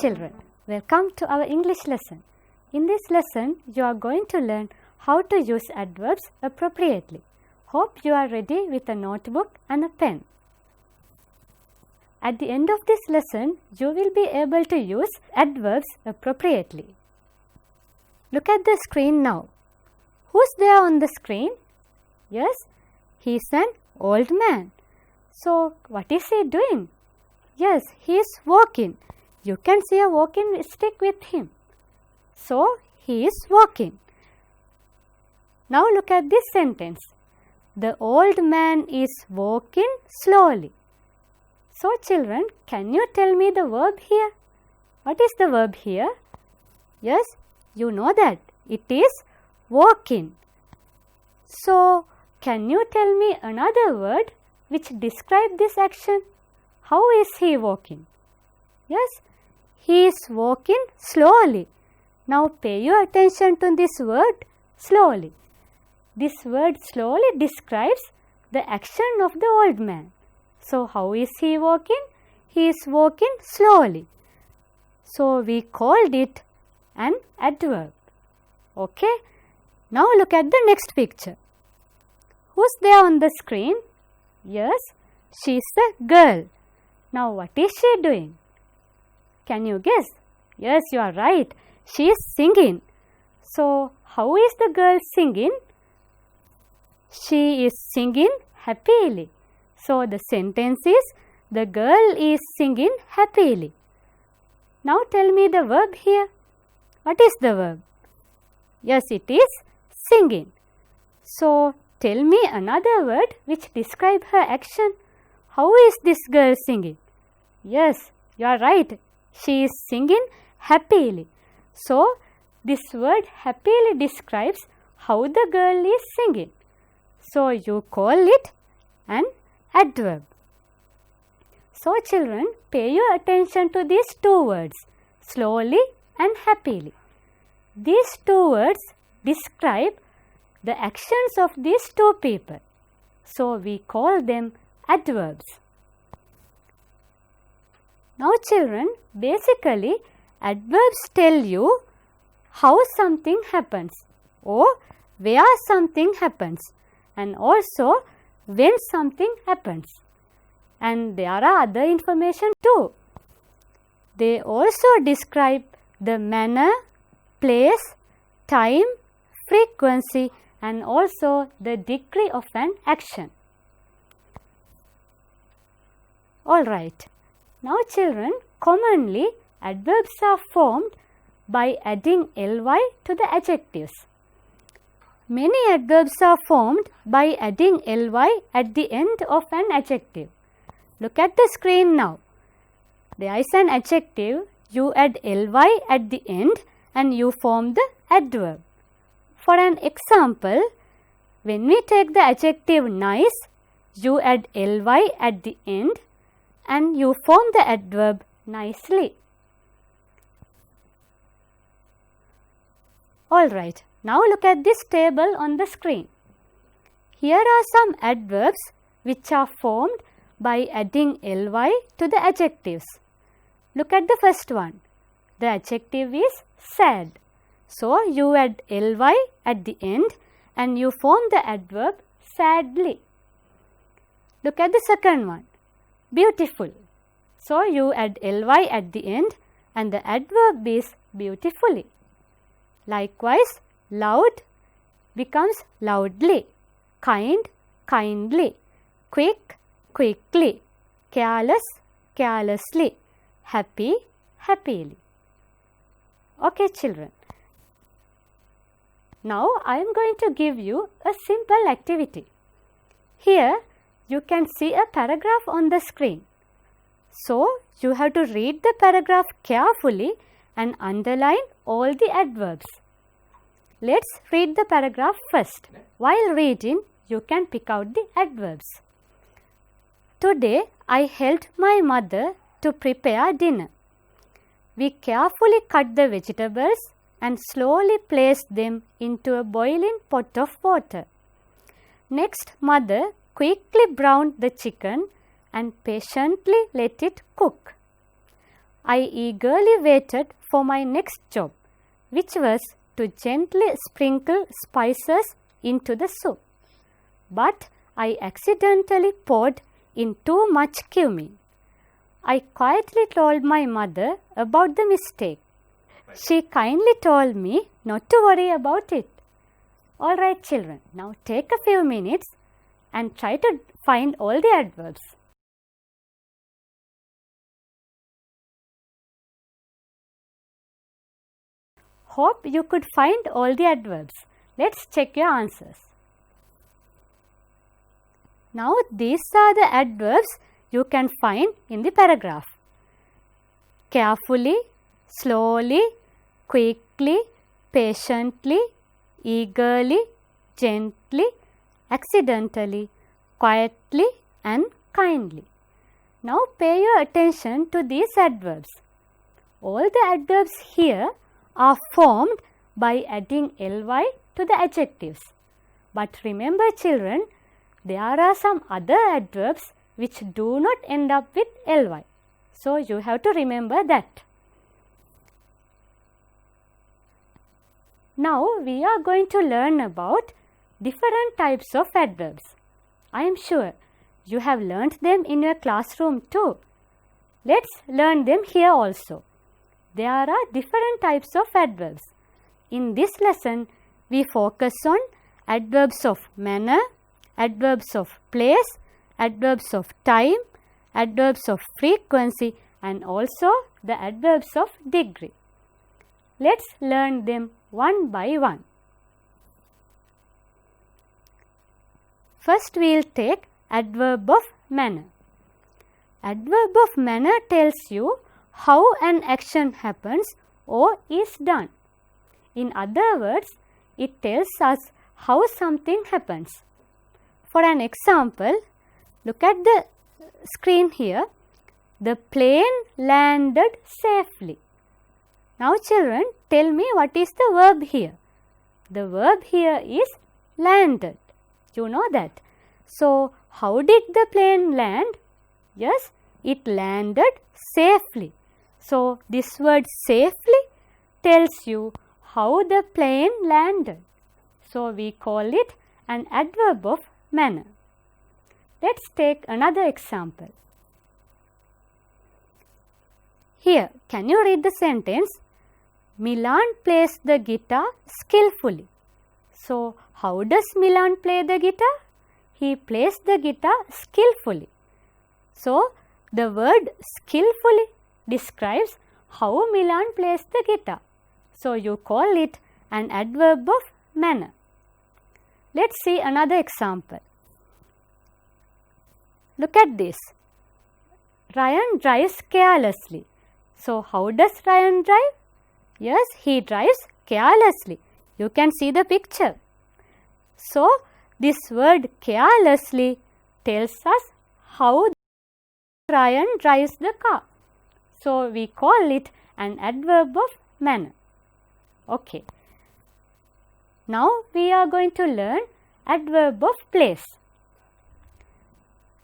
children, welcome to our English lesson. In this lesson, you are going to learn how to use adverbs appropriately. Hope you are ready with a notebook and a pen. At the end of this lesson, you will be able to use adverbs appropriately. Look at the screen now. Who's there on the screen? Yes, he's an old man. So, what is he doing? Yes, he is walking. You can see a walking stick with him. So, he is walking. Now, look at this sentence. The old man is walking slowly. So, children, can you tell me the verb here? What is the verb here? Yes, you know that. It is walking. So, can you tell me another word which describes this action? How is he walking? Yes, he is walking slowly. Now, pay your attention to this word slowly. This word slowly describes the action of the old man. So, how is he walking? He is walking slowly. So, we called it an adverb. Okay. Now, look at the next picture. Who's there on the screen? Yes, she is a girl. Now, what is she doing? Can you guess? Yes, you are right. She is singing. So, how is the girl singing? She is singing happily. So, the sentence is, the girl is singing happily. Now, tell me the verb here. What is the verb? Yes, it is singing. So, tell me another word which describes her action. How is this girl singing? Yes, you are right. She is singing happily. So, this word happily describes how the girl is singing. So, you call it an adverb. So, children, pay your attention to these two words, slowly and happily. These two words describe the actions of these two people. So, we call them adverbs. Now, children, basically, adverbs tell you how something happens or where something happens and also when something happens. And there are other information too. They also describe the manner, place, time, frequency and also the degree of an action. Alright. Now, children, commonly adverbs are formed by adding ly to the adjectives. Many adverbs are formed by adding ly at the end of an adjective. Look at the screen now. There is an adjective, you add ly at the end and you form the adverb. For an example, when we take the adjective nice, you add ly at the end and you form the adverb nicely. Alright, now look at this table on the screen. Here are some adverbs which are formed by adding ly to the adjectives. Look at the first one. The adjective is sad. So, you add ly at the end and you form the adverb sadly. Look at the second one. Beautiful. So, you add ly at the end and the adverb is beautifully. Likewise, loud becomes loudly, kind, kindly, quick, quickly, careless, carelessly, happy, happily. Okay, children. Now, I am going to give you a simple activity. Here, you can see a paragraph on the screen. So, you have to read the paragraph carefully and underline all the adverbs. Let's read the paragraph first. While reading, you can pick out the adverbs. Today, I helped my mother to prepare dinner. We carefully cut the vegetables and slowly placed them into a boiling pot of water. Next, mother quickly browned the chicken and patiently let it cook. I eagerly waited for my next job, which was to gently sprinkle spices into the soup. But I accidentally poured in too much cumin. I quietly told my mother about the mistake. She kindly told me not to worry about it. Alright children, now take a few minutes and try to find all the adverbs. Hope you could find all the adverbs. Let's check your answers. Now these are the adverbs you can find in the paragraph. Carefully, slowly, quickly, patiently, eagerly, gently, accidentally, quietly and kindly. Now pay your attention to these adverbs. All the adverbs here are formed by adding ly to the adjectives. But remember children, there are some other adverbs which do not end up with ly. So you have to remember that. Now we are going to learn about different types of adverbs. I am sure you have learnt them in your classroom too. Let's learn them here also. There are different types of adverbs. In this lesson, we focus on adverbs of manner, adverbs of place, adverbs of time, adverbs of frequency and also the adverbs of degree. Let's learn them one by one. First we will take adverb of manner. Adverb of manner tells you how an action happens or is done. In other words, it tells us how something happens. For an example, look at the screen here. The plane landed safely. Now children, tell me what is the verb here? The verb here is landed. You know that. So, how did the plane land? Yes, it landed safely. So, this word safely tells you how the plane landed. So, we call it an adverb of manner. Let's take another example. Here, can you read the sentence? Milan plays the guitar skillfully. So, how does Milan play the guitar? He plays the guitar skillfully. So, the word skillfully describes how Milan plays the guitar. So, you call it an adverb of manner. Let's see another example. Look at this. Ryan drives carelessly. So, how does Ryan drive? Yes, he drives carelessly. You can see the picture. So, this word carelessly tells us how Ryan drives the car. So, we call it an adverb of manner. Okay. Now, we are going to learn adverb of place.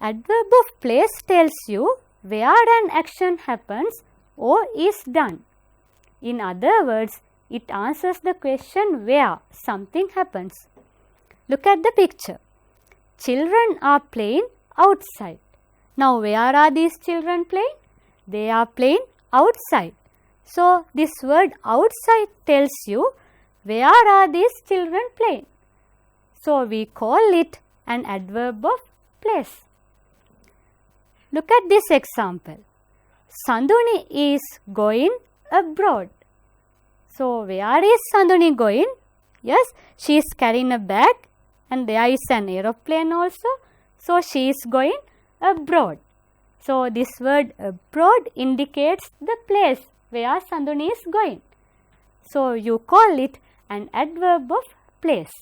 Adverb of place tells you where an action happens or is done. In other words, it answers the question where something happens. Look at the picture. Children are playing outside. Now, where are these children playing? They are playing outside. So, this word outside tells you where are these children playing. So, we call it an adverb of place. Look at this example. Sanduni is going abroad. So, where is Sanduni going? Yes, she is carrying a bag and there is an aeroplane also. So, she is going abroad. So, this word abroad indicates the place where Sanduni is going. So, you call it an adverb of place.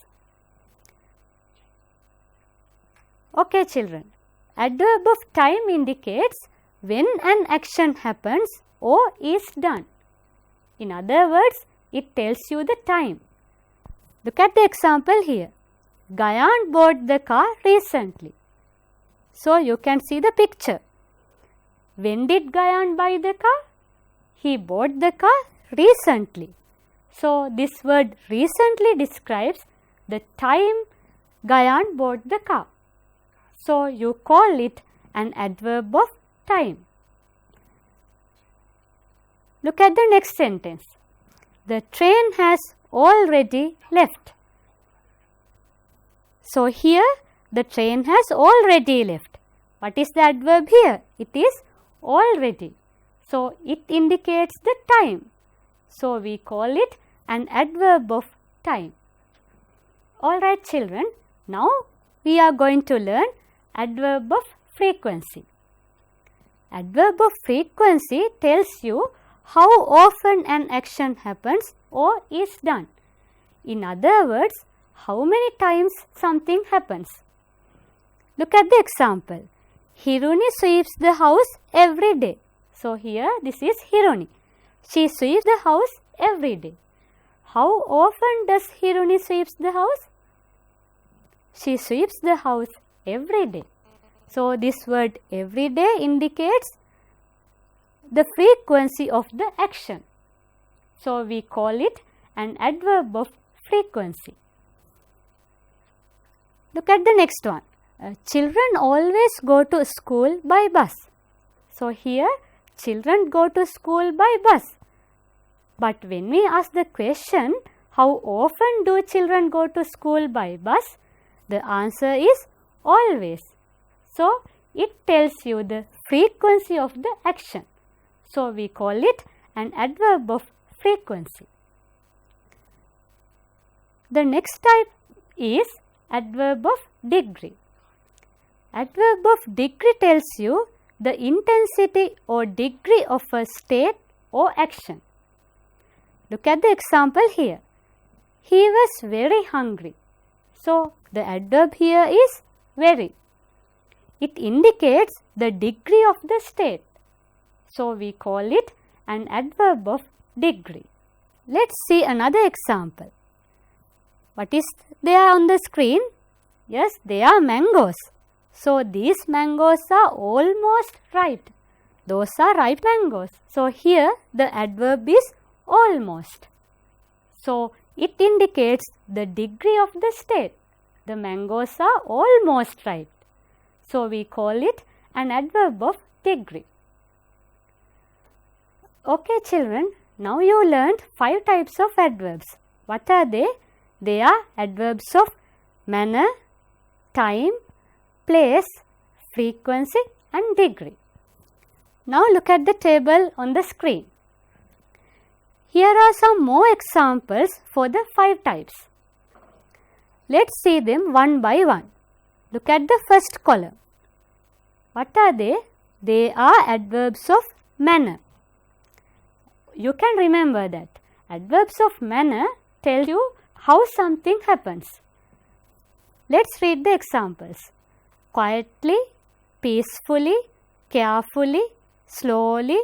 Okay, children. Adverb of time indicates when an action happens or is done. In other words, it tells you the time. Look at the example here. Gayan bought the car recently. So, you can see the picture. When did Gayan buy the car? He bought the car recently. So, this word recently describes the time Gayan bought the car. So, you call it an adverb of time. Look at the next sentence. The train has already left. So, here the train has already left. What is the adverb here? It is already. So, it indicates the time. So, we call it an adverb of time. Alright children, now we are going to learn adverb of frequency. Adverb of frequency tells you how often an action happens or is done. In other words, how many times something happens. Look at the example. Hiruni sweeps the house every day. So, here this is Hiruni. She sweeps the house every day. How often does Hiruni sweeps the house? She sweeps the house every day. So, this word every day indicates the frequency of the action. So, we call it an adverb of frequency. Look at the next one. Children always go to school by bus. So, here children go to school by bus. But when we ask the question, how often do children go to school by bus? The answer is always. So, it tells you the frequency of the action. So, we call it an adverb of frequency. The next type is adverb of degree. Adverb of degree tells you the intensity or degree of a state or action. Look at the example here. He was very hungry. So, the adverb here is very. It indicates the degree of the state. So, we call it an adverb of degree. Let's see another example. What is there on the screen? Yes, they are mangoes. So, these mangoes are almost ripe. Those are ripe mangoes. So, here the adverb is almost. So, it indicates the degree of the state. The mangoes are almost ripe. So, we call it an adverb of degree. Okay children, now you learned 5 types of adverbs. What are they? They are adverbs of manner, time, place, frequency and degree. Now look at the table on the screen. Here are some more examples for the 5 types. Let's see them one by one. Look at the first column. What are they? They are adverbs of manner. You can remember that. Adverbs of manner tell you how something happens. Let's read the examples. Quietly, peacefully, carefully, slowly,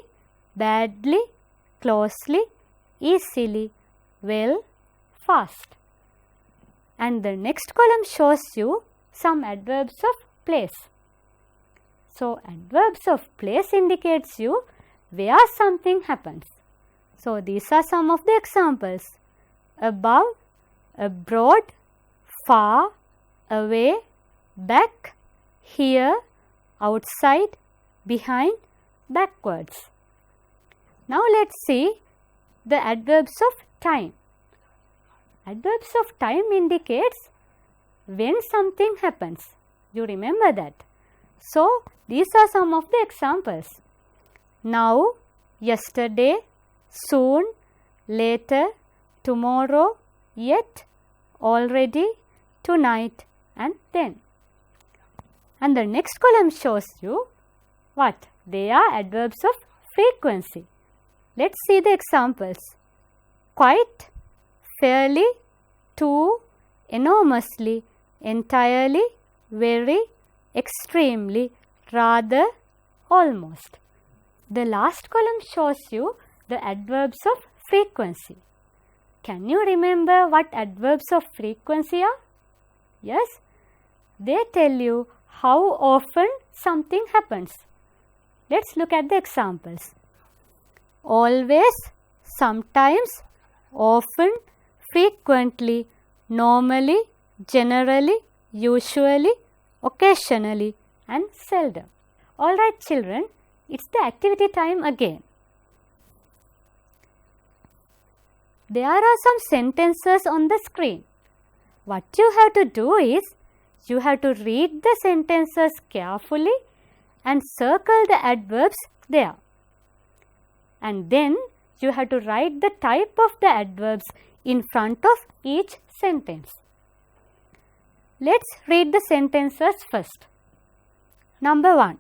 badly, closely, easily, well, fast. And the next column shows you some adverbs of place. So, adverbs of place indicates you where something happens. So, these are some of the examples. Above, abroad, far, away, back, here, outside, behind, backwards. Now, let's see the adverbs of time. Adverbs of time indicates when something happens. You remember that. So, these are some of the examples. Now, yesterday, soon, later, tomorrow, yet, already, tonight and then. And the next column shows you what? They are adverbs of frequency. Let's see the examples. Quite, fairly, too, enormously, entirely, very, extremely, rather, almost. The last column shows you the adverbs of frequency. Can you remember what adverbs of frequency are? Yes, they tell you how often something happens. Let's look at the examples. always, sometimes, often, frequently, normally, generally, usually, occasionally and seldom. Alright children, it's the activity time again. There are some sentences on the screen. What you have to do is, you have to read the sentences carefully and circle the adverbs there. And then you have to write the type of the adverbs in front of each sentence. Let's read the sentences first. Number 1.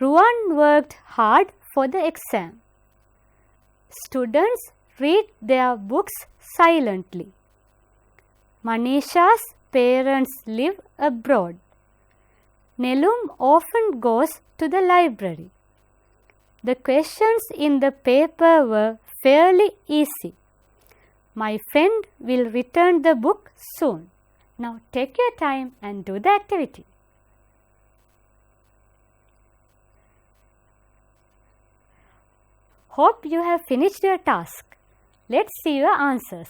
Ruan worked hard for the exam. Students read their books silently. Manisha's parents live abroad. Nelum often goes to the library. The questions in the paper were fairly easy. My friend will return the book soon. Now take your time and do the activity. Hope you have finished your task. Let's see your answers.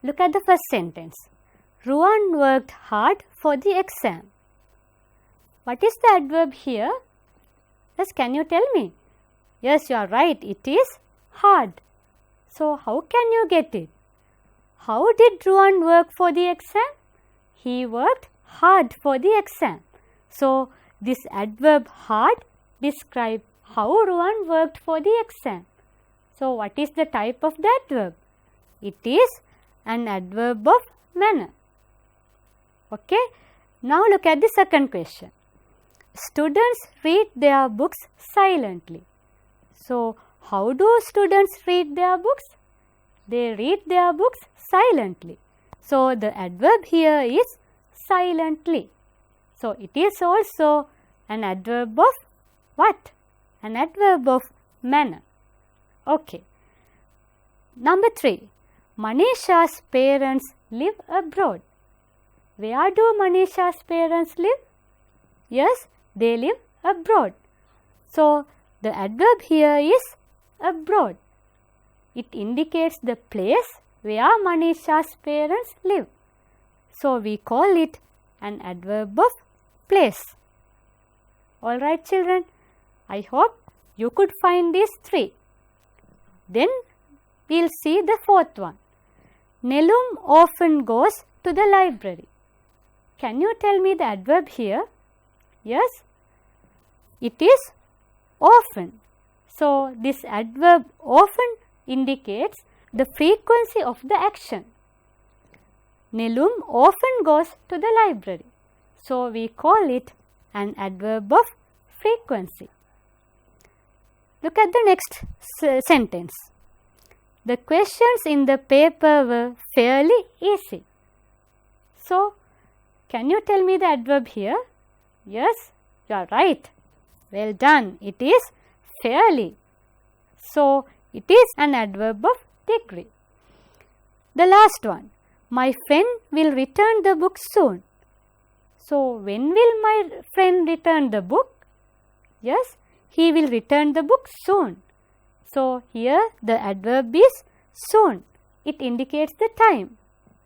Look at the first sentence. Ruan worked hard for the exam. What is the adverb here? Yes, can you tell me? Yes, you are right. It is hard. So, how can you get it? How did Ruan work for the exam? He worked hard for the exam. So, this adverb hard describes how Ruan worked for the exam. So, what is the type of the adverb? It is an adverb of manner. Okay. Now, look at the second question. Students read their books silently. So, how do students read their books? They read their books silently. So, the adverb here is silently. So, it is also an adverb of what? An adverb of manner. Okay. Number 3. Manisha's parents live abroad. Where do Manisha's parents live? Yes, they live abroad. So, the adverb here is abroad. It indicates the place where Manisha's parents live. So, we call it an adverb of place. Alright children, I hope you could find these 3. Then we will see the fourth one. Nelum often goes to the library. Can you tell me the adverb here? Yes, it is often. So, this adverb often indicates the frequency of the action. Nelum often goes to the library. So, we call it an adverb of frequency. Look at the next sentence. The questions in the paper were fairly easy. So, can you tell me the adverb here? Yes, you are right. Well done. It is fairly. So, it is an adverb of degree. The last one. My friend will return the book soon. So, when will my friend return the book? Yes, he will return the book soon. So, here the adverb is soon. It indicates the time.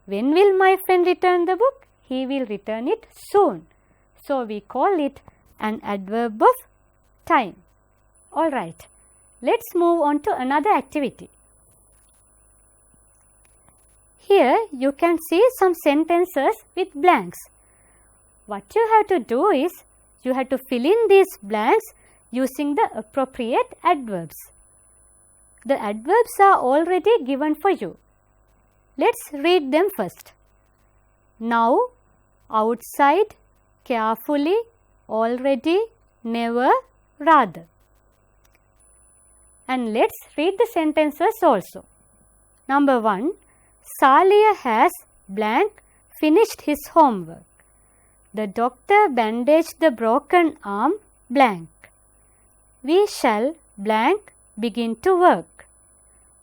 When will my friend return the book? He will return it soon. So, we call it an adverb of time. Alright, let's move on to another activity. Here you can see some sentences with blanks. What you have to do is, you have to fill in these blanks using the appropriate adverbs. The adverbs are already given for you. Let's read them first. Now, outside, carefully, already, never, rather. And let's read the sentences also. Number 1. Salia has blank finished his homework. The doctor bandaged the broken arm blank. We shall blank begin to work.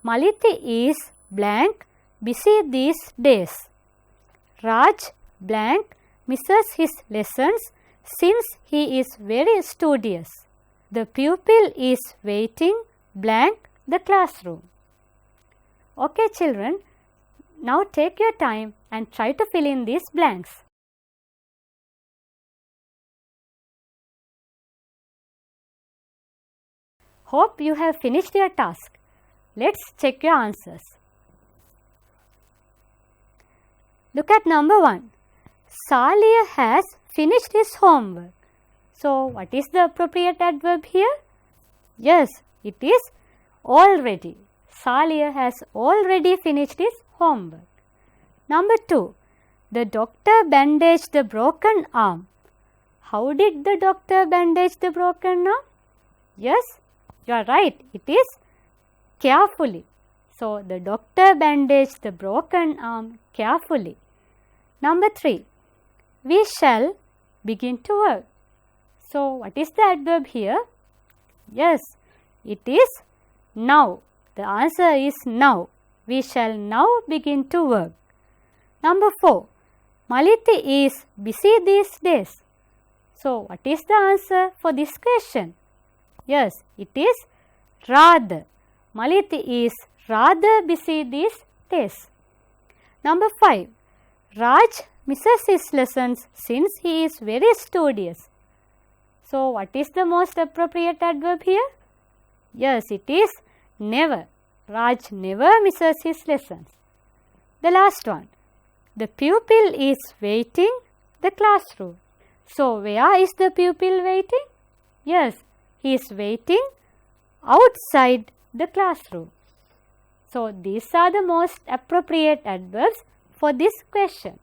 Maliti is blank busy these days. Raj blank misses his lessons since he is very studious. The pupil is waiting blank the classroom. Okay children, now take your time and try to fill in these blanks. Hope you have finished your task. Let's check your answers. Look at number 1. Salia has finished his homework. So, what is the appropriate adverb here? Yes, it is already. Salia has already finished his homework. Number 2. The doctor bandaged the broken arm. How did the doctor bandage the broken arm? Yes, you are right. It is carefully. So, the doctor bandaged the broken arm carefully. Number 3. We shall begin to work. So, what is the adverb here? Yes, it is now. The answer is now. We shall now begin to work. Number 4. Maliti is busy these days. So, what is the answer for this question? Yes, it is rather. Maliti is rather busy these days. Number 5. Raj misses his lessons since he is very studious. So, what is the most appropriate adverb here? Yes, it is never. Raj never misses his lessons. The last one. The pupil is waiting the classroom. So, where is the pupil waiting? Yes, he is waiting outside the classroom. So, these are the most appropriate adverbs for this question.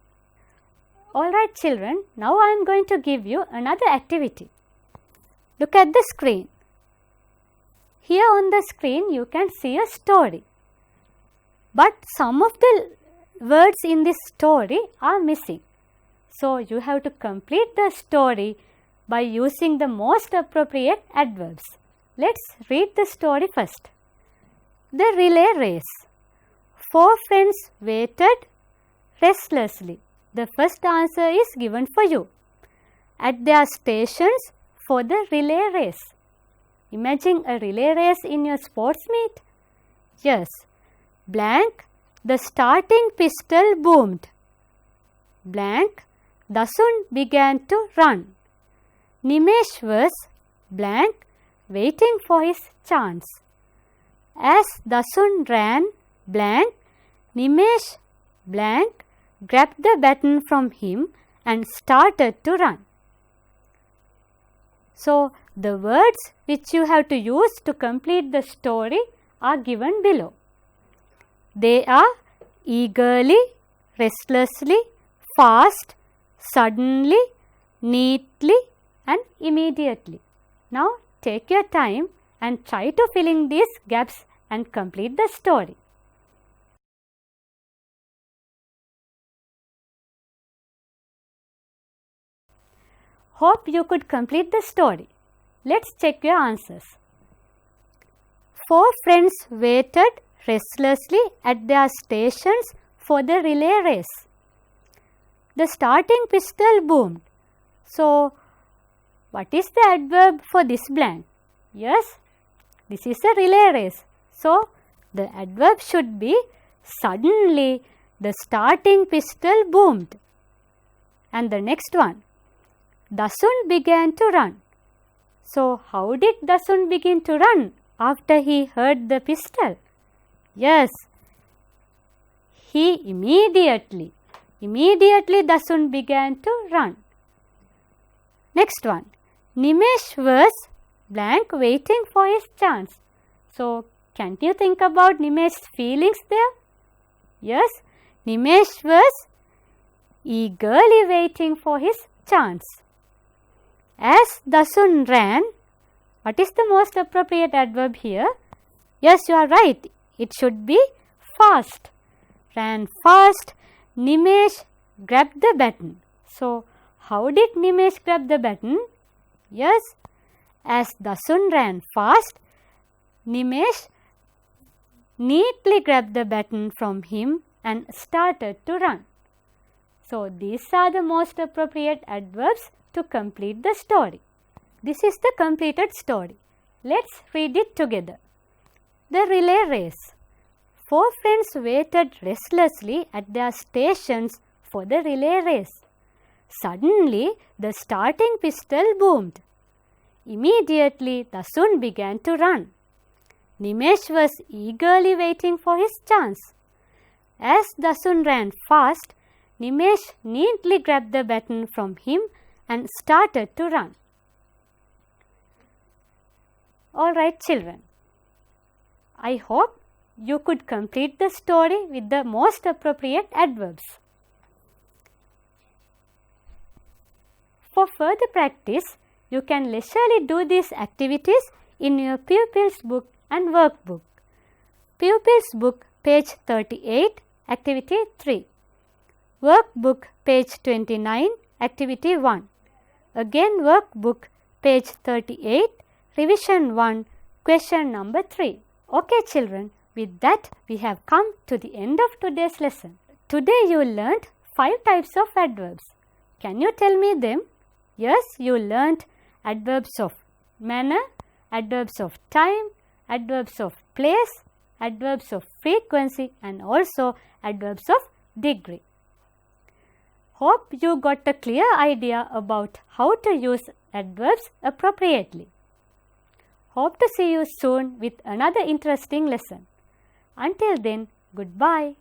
Alright children, now I am going to give you another activity. Look at the screen. Here on the screen you can see a story. But some of the words in this story are missing. So, you have to complete the story by using the most appropriate adverbs. Let's read the story first. The relay race. 4 friends waited restlessly. The first answer is given for you. At their stations for the relay race. Imagine a relay race in your sports meet. Yes. Blank. The starting pistol boomed. Blank. Dasun began to run. Nimesh was blank waiting for his chance. As Dasun ran blank, Nimesh blank grabbed the baton from him and started to run. So, the words which you have to use to complete the story are given below. They are eagerly, restlessly, fast, suddenly, neatly and immediately. Now, take your time and try to fill in these gaps and complete the story. Hope you could complete the story. Let's check your answers. 4 friends waited restlessly at their stations for the relay race. The starting pistol boomed. So, what is the adverb for this blank? Yes, this is a relay race. So, the adverb should be suddenly the starting pistol boomed. And the next one. Dasun began to run. So, how did Dasun begin to run after he heard the pistol? Yes, he immediately Dasun began to run. Next one. Nimesh was blank waiting for his chance. So, can't you think about Nimesh's feelings there? Yes, Nimesh was eagerly waiting for his chance. As Dasun ran, what is the most appropriate adverb here? Yes, you are right. It should be fast. Ran fast. Nimesh grabbed the baton. So, how did Nimesh grab the baton? Yes, as Dasun ran fast, Nimesh neatly grabbed the baton from him and started to run. So, these are the most appropriate adverbs to complete the story. This is the completed story. Let's read it together. The relay race. 4 friends waited restlessly at their stations for the relay race. Suddenly, the starting pistol boomed. Immediately, Dasun began to run. Nimesh was eagerly waiting for his chance. As Dasun ran fast, Nimesh neatly grabbed the baton from him and started to run. Alright children, I hope you could complete the story with the most appropriate adverbs. For further practice, you can leisurely do these activities in your pupils' book and workbook. Pupils' book, page 38, activity 3. Workbook, page 29, activity 1. Again workbook, page 38, revision 1, question number 3. Okay children, with that we have come to the end of today's lesson. Today you learnt 5 types of adverbs. Can you tell me them? Yes, you learnt adverbs of manner, adverbs of time, adverbs of place, adverbs of frequency and also adverbs of degree. Hope you got a clear idea about how to use adverbs appropriately. Hope to see you soon with another interesting lesson. Until then, goodbye.